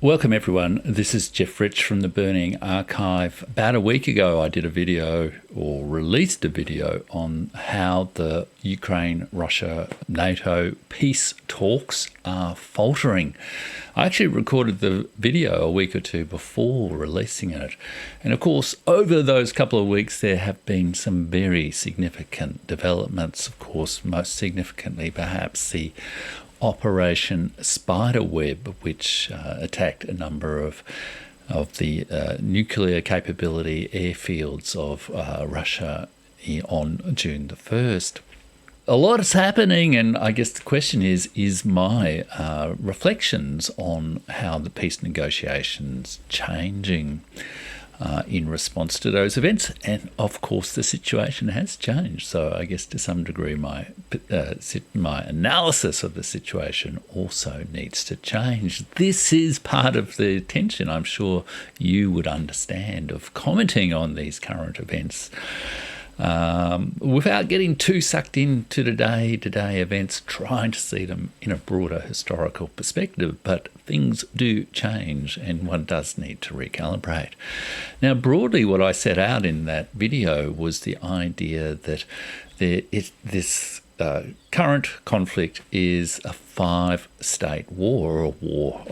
Welcome everyone, this is Jeff Rich from the Burning Archive. About a week ago I did a video or released a video on how the Ukraine-Russia-NATO peace talks are faltering. I actually recorded the video a week or two before releasing it. And of course, over those couple of weeks there have been some very significant developments. Of course, most significantly perhaps the Operation Spiderweb, which attacked a number of the nuclear capability airfields of Russia on June the 1st. A lot is happening, and I guess the question is my reflections on how the peace negotiations changing in response to those events. And of course the situation has changed, so I guess to some degree my analysis of the situation also needs to change. This is part of the tension, I'm sure you would understand, of commenting on these current events without getting too sucked into the day-to-day events, trying to see them in a broader historical perspective. But things do change and one does need to recalibrate. Now, broadly, what I set out in that video was the idea that this current conflict is a five-state war, or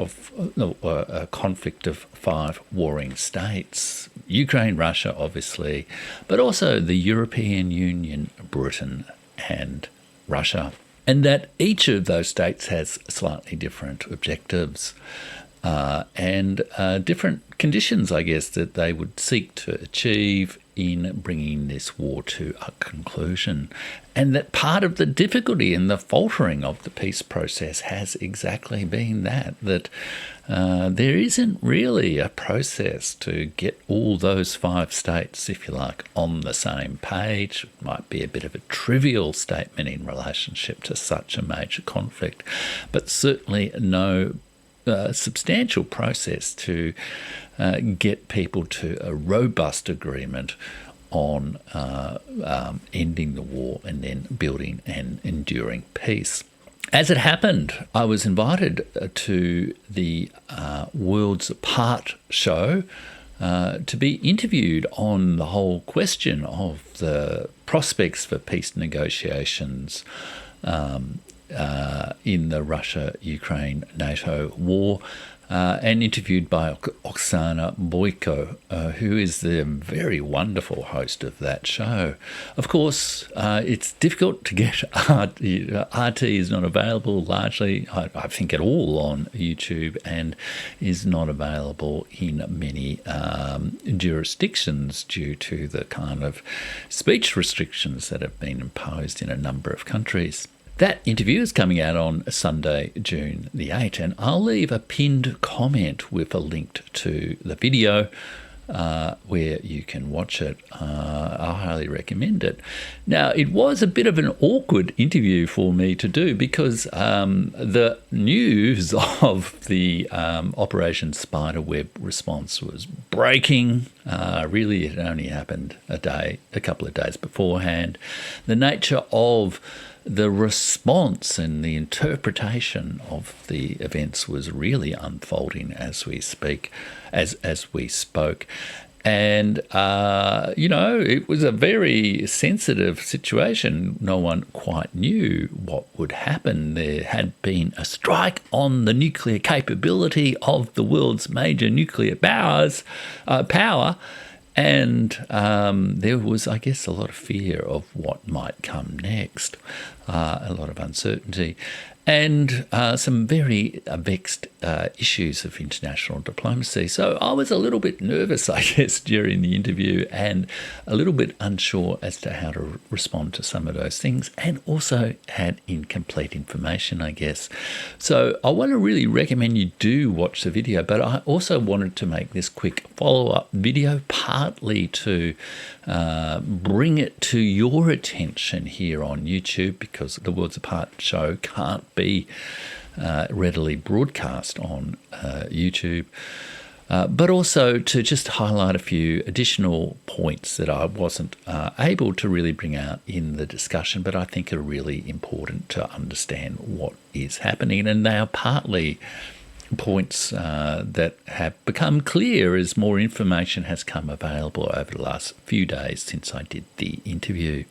a conflict of five warring states. Ukraine, Russia, obviously, but also the European Union, Britain, and Russia. And that each of those states has slightly different objectives and different conditions, I guess, that they would seek to achieve in bringing this war to a conclusion. And that part of the difficulty and the faltering of the peace process has exactly been that there isn't really a process to get all those five states, if you like, on the same page. It might be a bit of a trivial statement in relationship to such a major conflict, but certainly no substantial process to get people to a robust agreement on ending the war and then building an enduring peace. As it happened, I was invited to the Worlds Apart show to be interviewed on the whole question of the prospects for peace negotiations in the Russia-Ukraine-NATO war, and interviewed by Oksana Boyko, who is the very wonderful host of that show. Of course, it's difficult to get RT is not available largely, I think, at all on YouTube, and is not available in many jurisdictions due to the kind of speech restrictions that have been imposed in a number of countries. That interview is coming out on Sunday, June the 8th, and I'll leave a pinned comment with a link to the video where you can watch it. I highly recommend it. Now, it was a bit of an awkward interview for me to do because the news of the Operation Spiderweb response was breaking. Really, it only happened a couple of days beforehand. The nature of the response and the interpretation of the events was really unfolding as we spoke. And, it was a very sensitive situation. No one quite knew what would happen. There had been a strike on the nuclear capability of the world's major nuclear power. And there was, I guess, a lot of fear of what might come next, a lot of uncertainty, and some very vexed issues of international diplomacy. So I was a little bit nervous, I guess, during the interview, and a little bit unsure as to how to respond to some of those things, and also had incomplete information, I guess. So I want to really recommend you do watch the video, but I also wanted to make this quick follow-up video, partly to bring it to your attention here on YouTube, because the Worlds Apart show can't be readily broadcast on YouTube, but also to just highlight a few additional points that I wasn't able to really bring out in the discussion, but I think are really important to understand what is happening. And they are partly points that have become clear as more information has come available over the last few days since I did the interview.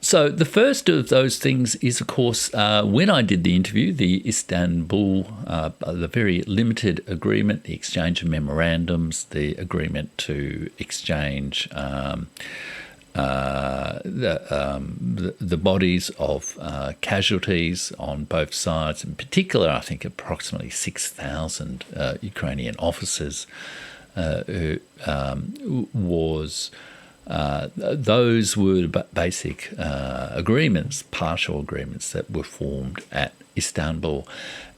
So the first of those things is, of course, when I did the interview, the Istanbul, the very limited agreement, the exchange of memorandums, the agreement to exchange the bodies of casualties on both sides. In particular, I think approximately 6,000 Ukrainian officers who was... those were basic agreements, partial agreements that were formed at Istanbul.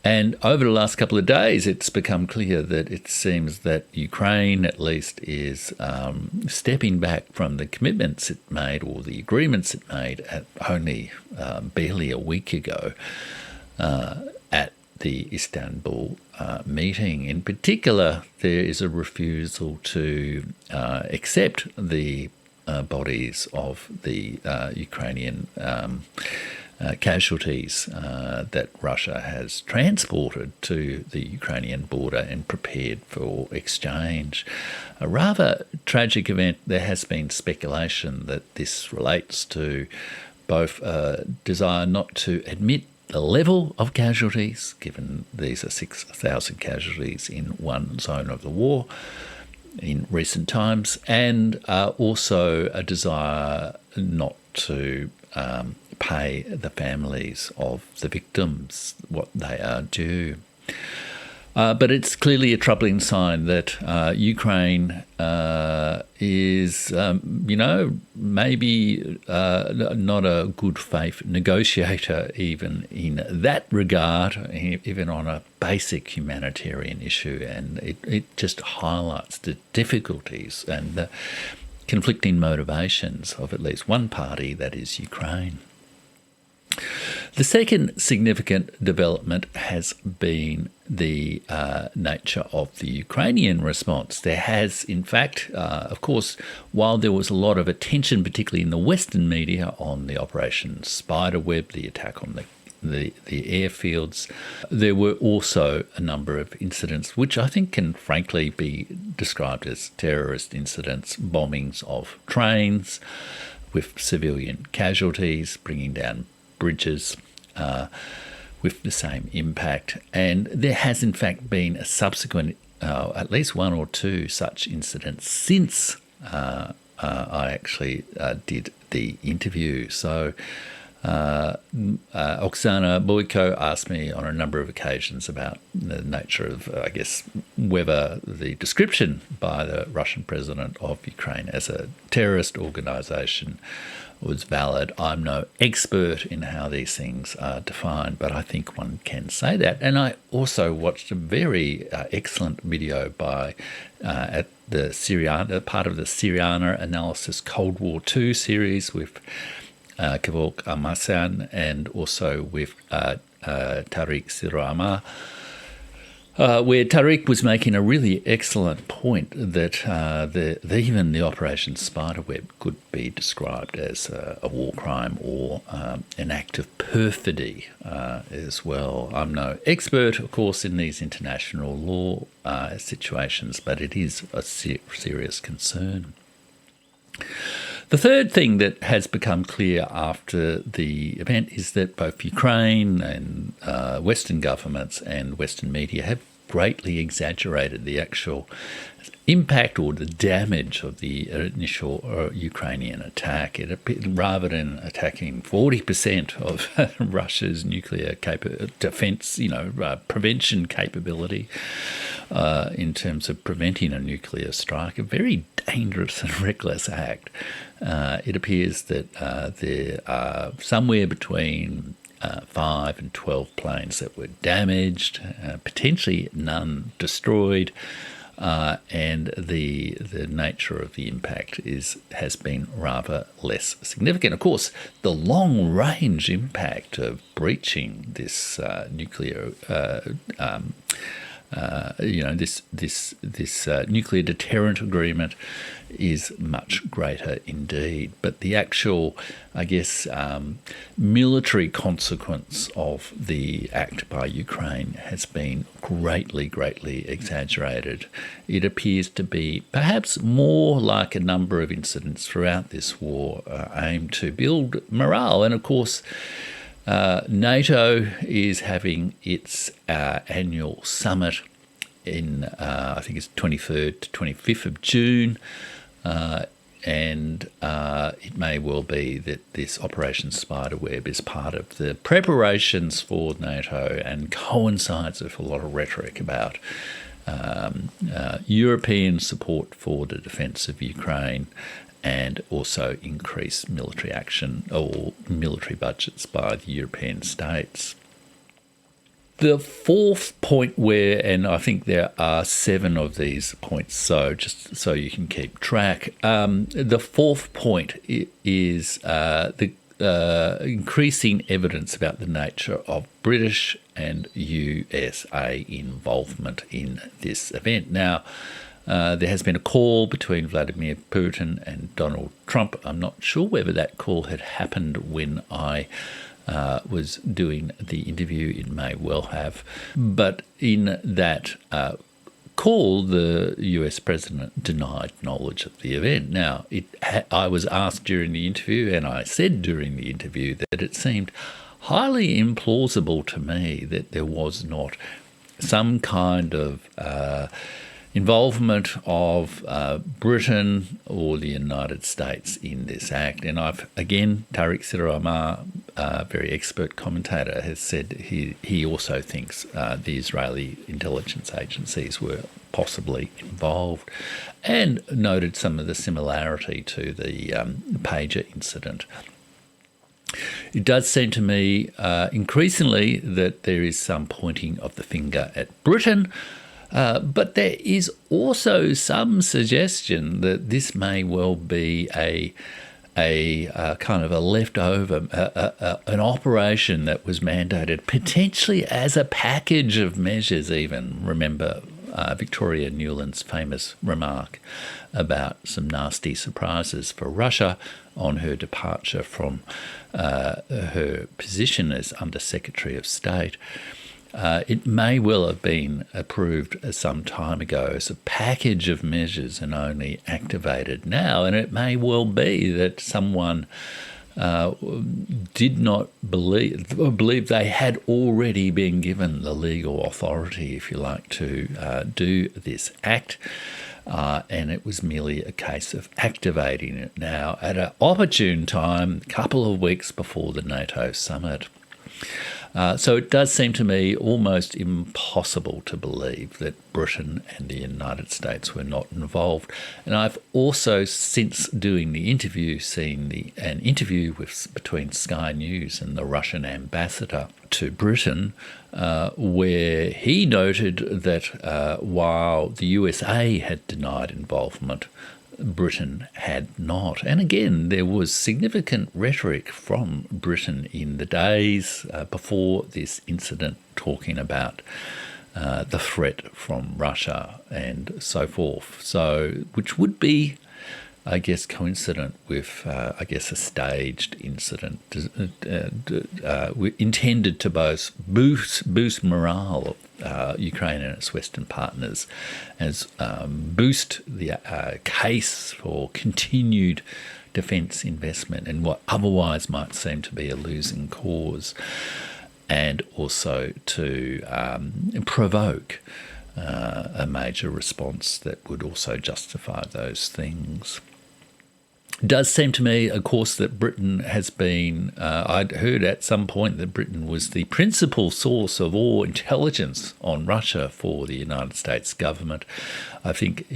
And over the last couple of days, it's become clear that it seems that Ukraine, at least, is stepping back from the commitments it made or the agreements it made at only barely a week ago at the Istanbul meeting. In particular, there is a refusal to accept the bodies of the Ukrainian casualties that Russia has transported to the Ukrainian border and prepared for exchange. A rather tragic event. There has been speculation that this relates to both a desire not to admit the level of casualties, given these are 6,000 casualties in one zone of the war in recent times, and also a desire not to pay the families of the victims what they are due. But it's clearly a troubling sign that Ukraine is, maybe not a good faith negotiator even in that regard, even on a basic humanitarian issue. And it just highlights the difficulties and the conflicting motivations of at least one party, that is Ukraine. The second significant development has been the nature of the Ukrainian response. There has, in fact, of course, while there was a lot of attention, particularly in the Western media, on the Operation Spiderweb, the attack on the airfields, there were also a number of incidents which I think can frankly be described as terrorist incidents, bombings of trains with civilian casualties, bringing down bridges with the same impact. And there has in fact been a subsequent, at least one or two such incidents since I actually did the interview. So Oksana Boyko asked me on a number of occasions about the nature of, I guess, whether the description by the Russian president of Ukraine as a terrorist organisation was valid. I'm no expert in how these things are defined, but I think one can say that. And I also watched a very excellent video by at the Syriana, part of the Syriana Analysis Cold War II series with Kevork Amassian and also with Tariq Sirama, where Tariq was making a really excellent point that even the Operation Spiderweb could be described as a war crime or an act of perfidy as well. I'm no expert, of course, in these international law situations, but it is a serious concern. The third thing that has become clear after the event is that both Ukraine and Western governments and Western media have greatly exaggerated the actual impact or the damage of the initial Ukrainian attack. Rather than attacking 40% of Russia's nuclear defense, prevention capability in terms of preventing a nuclear strike, a very dangerous and reckless act. It appears that there are somewhere between 5 and 12 planes that were damaged, potentially none destroyed, and the nature of the impact has been rather less significant. Of course, the long-range impact of breaching this nuclear this nuclear deterrent agreement is much greater indeed. But the actual, I guess, military consequence of the act by Ukraine has been greatly exaggerated. It appears to be perhaps more like a number of incidents throughout this war aimed to build morale. And of course, NATO is having its annual summit in, I think it's 23rd to 25th of June, and it may well be that this Operation Spiderweb is part of the preparations for NATO and coincides with a lot of rhetoric about European support for the defence of Ukraine, and also increased military action or military budgets by the European states. The fourth point and I think there are 7 of these points, so just so you can keep track, the fourth point is the increasing evidence about the nature of British and USA involvement in this event. Now, there has been a call between Vladimir Putin and Donald Trump. I'm not sure whether that call had happened when I was doing the interview. It may well have. But in that call, the US president denied knowledge of the event. Now, I was asked during the interview, and I said during the interview, that it seemed highly implausible to me that there was not some kind of involvement of Britain or the United States in this act. And again, Tariq Siromar, a very expert commentator, has said he also thinks the Israeli intelligence agencies were possibly involved, and noted some of the similarity to the pager incident. It does seem to me increasingly that there is some pointing of the finger at Britain, but there is also some suggestion that this may well be a kind of a leftover, an operation that was mandated potentially as a package of measures even. Remember Victoria Nuland's famous remark about some nasty surprises for Russia on her departure from her position as Under Secretary of State. It may well have been approved some time ago as a package of measures and only activated now. And it may well be that someone did not believe they had already been given the legal authority, if you like, to do this act. And it was merely a case of activating it now at an opportune time, a couple of weeks before the NATO summit. So it does seem to me almost impossible to believe that Britain and the United States were not involved. And I've also, since doing the interview, seen an interview between Sky News and the Russian ambassador to Britain, where he noted that while the USA had denied involvement, Britain had not. And again, there was significant rhetoric from Britain in the days before this incident, talking about the threat from Russia and so forth. So, which would be, I guess, coincident with, a staged incident intended to both boost morale of Ukraine and its Western partners, as boost the case for continued defence investment in what otherwise might seem to be a losing cause, and also to provoke a major response that would also justify those things. It does seem to me, of course, that Britain has been, I'd heard at some point that Britain was the principal source of all intelligence on Russia for the United States government. I think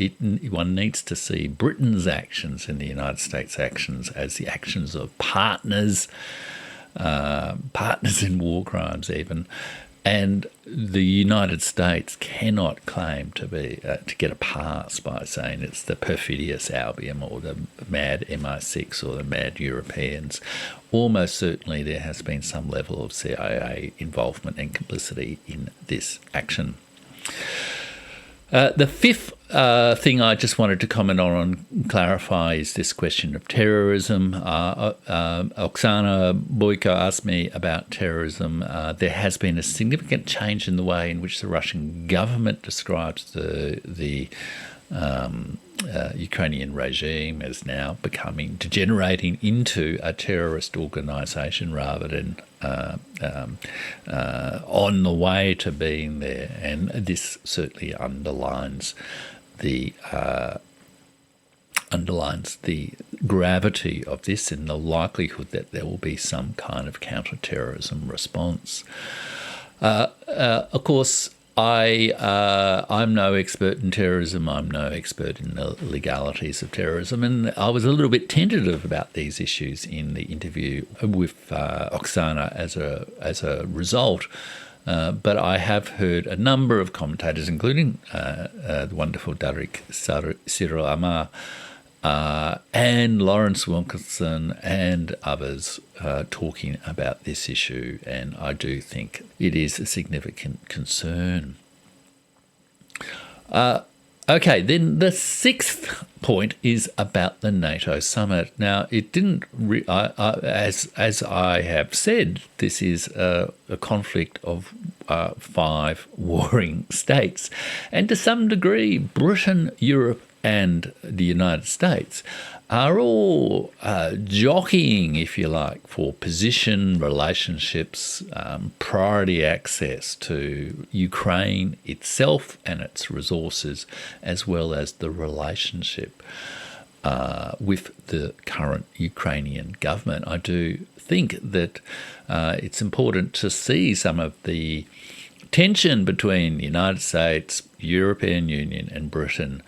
one needs to see Britain's actions and the United States' actions as the actions of partners in war crimes even. And the United States cannot claim to get a pass by saying it's the perfidious Albion or the mad MI6 or the mad Europeans. Almost certainly there has been some level of CIA involvement and complicity in this action. The fifth thing I just wanted to comment on and clarify is this question of terrorism. Oksana Boyko asked me about terrorism. There has been a significant change in the way in which the Russian government describes the Ukrainian regime as now degenerating into a terrorist organisation rather than on the way to being there, and this certainly underlines the gravity of this and the likelihood that there will be some kind of counter-terrorism response. Of course, I'm no expert in terrorism. I'm no expert in the legalities of terrorism, and I was a little bit tentative about these issues in the interview with Oksana as a result. But I have heard a number of commentators, including the wonderful Darik Cyril Amar and Lawrence Wilkinson and others talking about this issue, and I do think it is a significant concern. Okay, then the sixth point is about the NATO summit. Now, it didn't, as I have said, this is a conflict of 5 warring states, and to some degree, Britain, Europe, and the United States are all jockeying, if you like, for position, relationships, priority access to Ukraine itself and its resources, as well as the relationship with the current Ukrainian government. I do think that it's important to see some of the tension between the United States, European Union and Britain,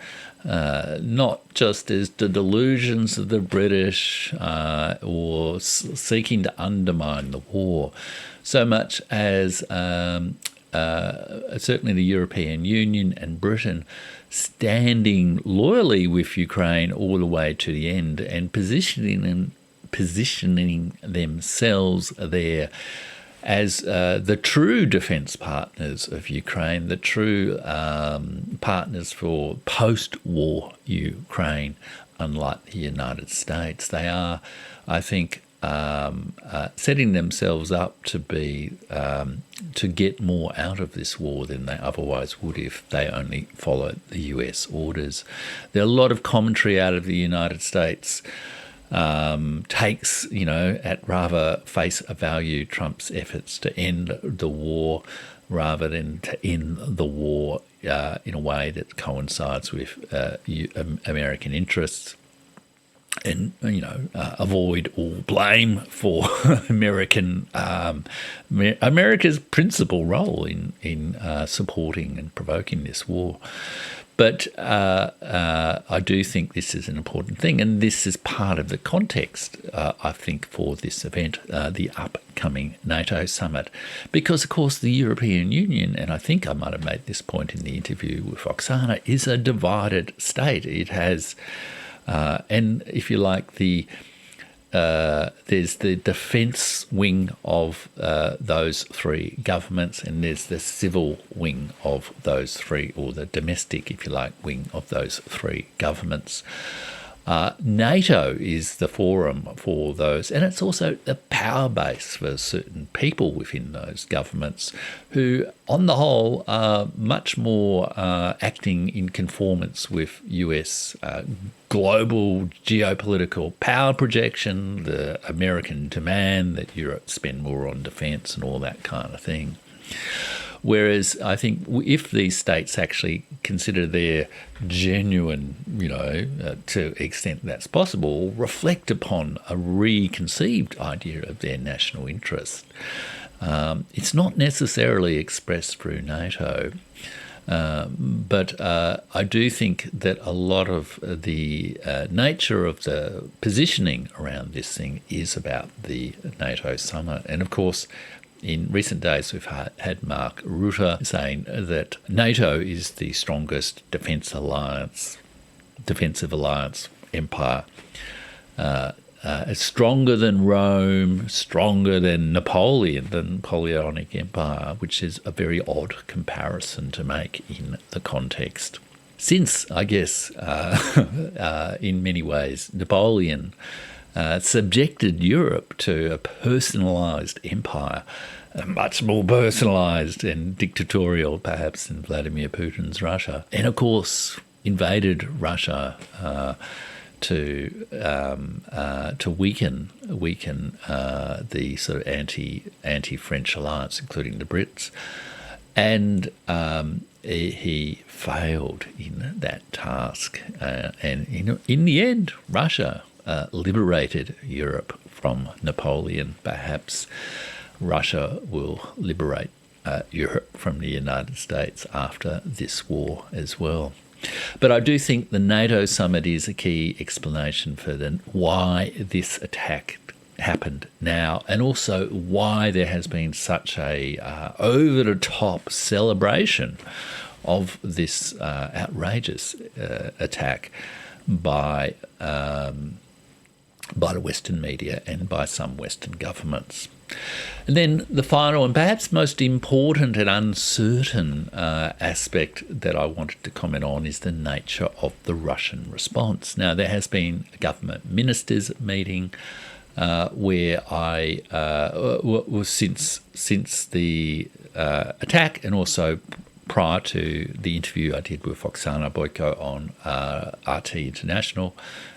not just as the delusions of the British or seeking to undermine the war, so much as certainly the European Union and Britain standing loyally with Ukraine all the way to the end and positioning themselves there as the true defence partners of Ukraine, the true partners for post-war Ukraine, unlike the United States. They are, I think, setting themselves up to be to get more out of this war than they otherwise would if they only followed the US orders. There are a lot of commentary out of the United States takes, at rather face value Trump's efforts to end the war rather than to end the war in a way that coincides with American interests and, avoid all blame for America's principal role in supporting and provoking this war. But I do think this is an important thing, and this is part of the context, I think, for this event, the upcoming NATO summit. Because, of course, the European Union, and I think I might have made this point in the interview with Oksana, is a divided state. It has, and if you like, there's the defence wing of those 3 governments, and there's the civil wing of those 3, or the domestic, if you like, wing of those 3 governments. NATO is the forum for those, and it's also the power base for certain people within those governments who, on the whole, are much more acting in conformance with US global geopolitical power projection, the American demand that Europe spend more on defence and all that kind of thing. Whereas I think if these states actually consider their genuine, to the extent that's possible, reflect upon a reconceived idea of their national interest, it's not necessarily expressed through NATO. But I do think that a lot of the nature of the positioning around this thing is about the NATO summit. And of course, in recent days, we've had Mark Rutte saying that NATO is the strongest defensive alliance empire stronger than Rome, stronger than Napoleon, the Napoleonic Empire, which is a very odd comparison to make in the context. Since, I guess, in many ways, Napoleon subjected Europe to a personalised empire, much more personalised and dictatorial, perhaps, than Vladimir Putin's Russia, and of course invaded Russia to weaken the sort of anti-French alliance, including the Brits, and he failed in that task, and in the end, Russia liberated Europe from Napoleon. Perhaps Russia will liberate Europe from the United States after this war as well. But I do think the NATO summit is a key explanation for why this attack happened now, and also why there has been such a over-the-top celebration of this outrageous attack by the Western media and by some Western governments. And then the final and perhaps most important and uncertain aspect that I wanted to comment on is the nature of the Russian response. Now, there has been a government ministers meeting where I was since the attack, and also prior to the interview I did with Oksana Boyko on RT International,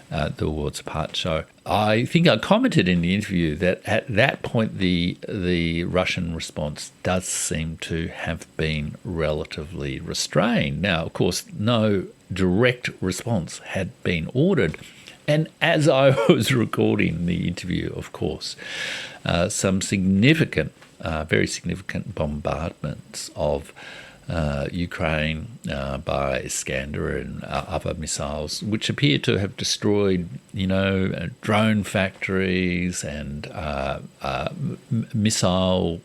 the Worlds Apart show. I think I commented in the interview that at that point the Russian response does seem to have been relatively restrained. Now, of course, no direct response had been ordered. And as I was recording the interview, of course, some significant, very significant bombardments of Ukraine by Iskander and other missiles, which appear to have destroyed, drone factories and missile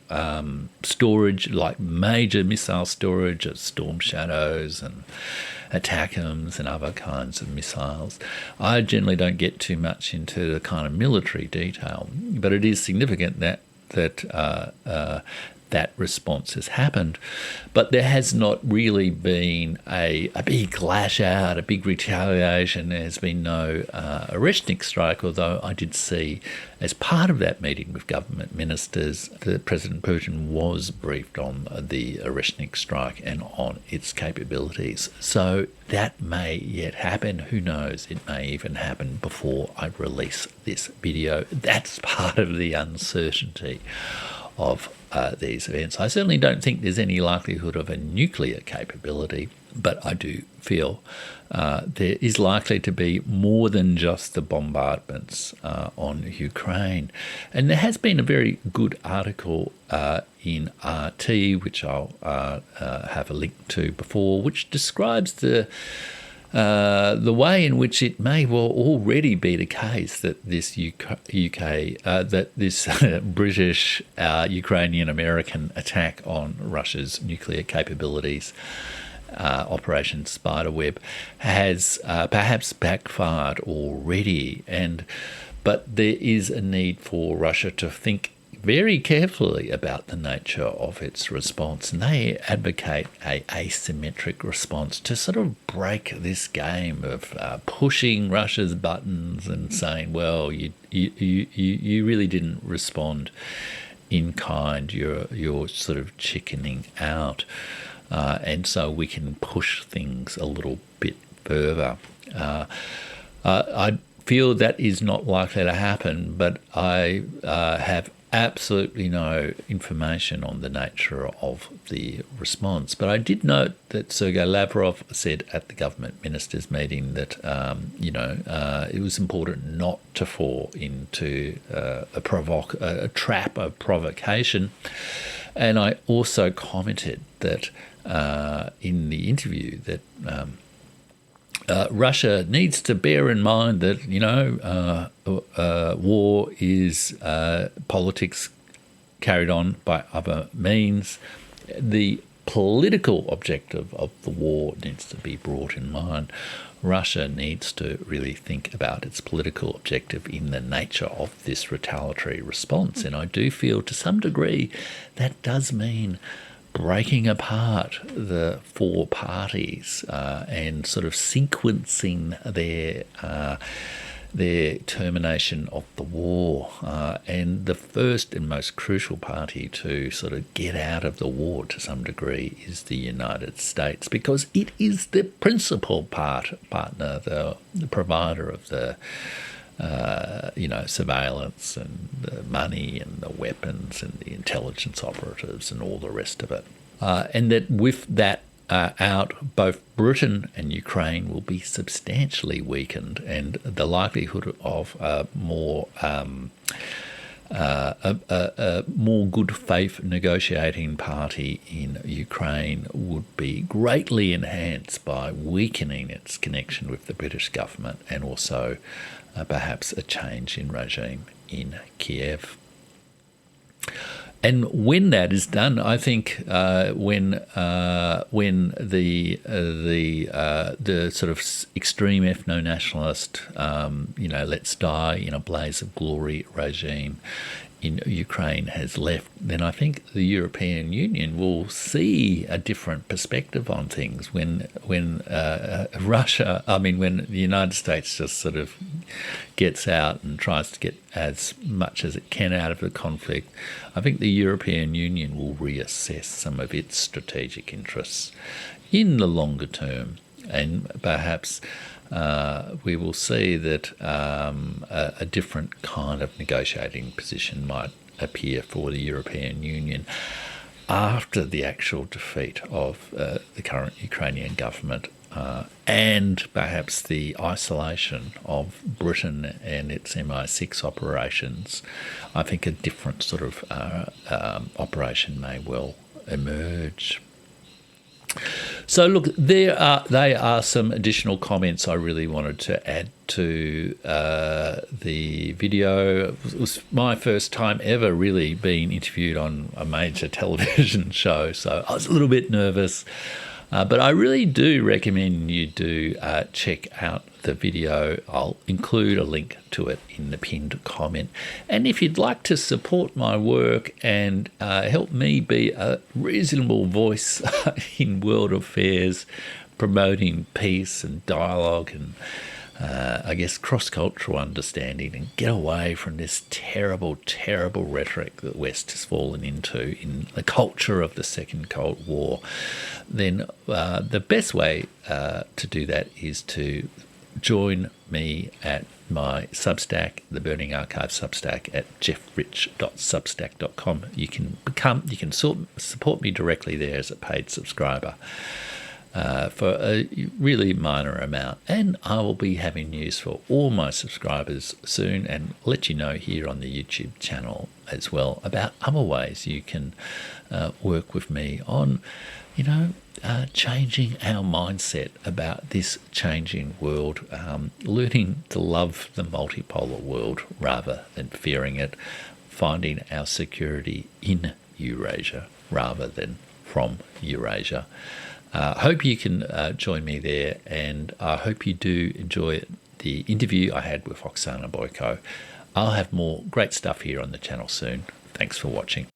storage, like major missile storage of Storm Shadows and ATACMS and other kinds of missiles. I generally don't get too much into the kind of military detail, but it is significant that that response has happened. But there has not really been a big lash out, a big retaliation. There's been no Oreshnik strike, although I did see, as part of that meeting with government ministers, that President Putin was briefed on the Oreshnik strike and on its capabilities. So that may yet happen. Who knows? It may even happen before I release this video. That's part of the uncertainty of these events. I certainly don't think there's any likelihood of a nuclear capability, but I do feel there is likely to be more than just the bombardments on Ukraine. And there has been a very good article in RT, which I'll have a link to before, which describes the way in which it may well already be the case that this this British Ukrainian American attack on Russia's nuclear capabilities, Operation Spiderweb, has perhaps backfired already, but there is a need for Russia to think very carefully about the nature of its response, and they advocate a asymmetric response to sort of break this game of pushing Russia's buttons and saying, well, you really didn't respond in kind, you're sort of chickening out, and so we can push things a little bit further. I feel that is not likely to happen, but I have absolutely no information on the nature of the response. But I did note that Sergei Lavrov said at the government ministers' meeting that, it was important not to fall into a trap of provocation. And I also commented that in the interview that Russia needs to bear in mind that, war is politics carried on by other means. The political objective of the war needs to be brought in mind. Russia needs to really think about its political objective in the nature of this retaliatory response. And I do feel to some degree that does mean breaking apart the four parties and sort of sequencing their termination of the war. And the first and most crucial party to sort of get out of the war to some degree is the United States, because it is the principal partner, the provider of the surveillance and the money and the weapons and the intelligence operatives and all the rest of it. And that with that out, both Britain and Ukraine will be substantially weakened, and the likelihood of a more good faith negotiating party in Ukraine would be greatly enhanced by weakening its connection with the British government, and also perhaps a change in regime in Kiev. And when that is done, I think when the sort of extreme ethno-nationalist, let's die in a blaze of glory regime in Ukraine has left, then I think the European Union will see a different perspective on things when the United States just sort of gets out and tries to get as much as it can out of the conflict. I think the European Union will reassess some of its strategic interests in the longer term, and perhaps we will see that a different kind of negotiating position might appear for the European Union after the actual defeat of the current Ukrainian government, and perhaps the isolation of Britain and its MI6 operations. I think a different sort of operation may well emerge. So look, they are some additional comments I really wanted to add to the video. It was my first time ever really being interviewed on a major television show, so I was a little bit nervous. But I really do recommend you do check out the video. I'll include a link to it in the pinned comment. And if you'd like to support my work and help me be a reasonable voice in world affairs, promoting peace and dialogue and cross-cultural understanding, and get away from this terrible, terrible rhetoric that the West has fallen into in the culture of the Second Cold War, then the best way to do that is to join me at my Substack, the Burning Archive Substack, at jeffrich.substack.com. You can support me directly there as a paid subscriber for a really minor amount, and I will be having news for all my subscribers soon, and let you know here on the YouTube channel as well about other ways you can work with me on changing our mindset about this changing world, learning to love the multipolar world rather than fearing it, finding our security in Eurasia rather than from Eurasia. Hope you can join me there, and I hope you do enjoy the interview I had with Oksana Boyko. I'll have more great stuff here on the channel soon. Thanks for watching.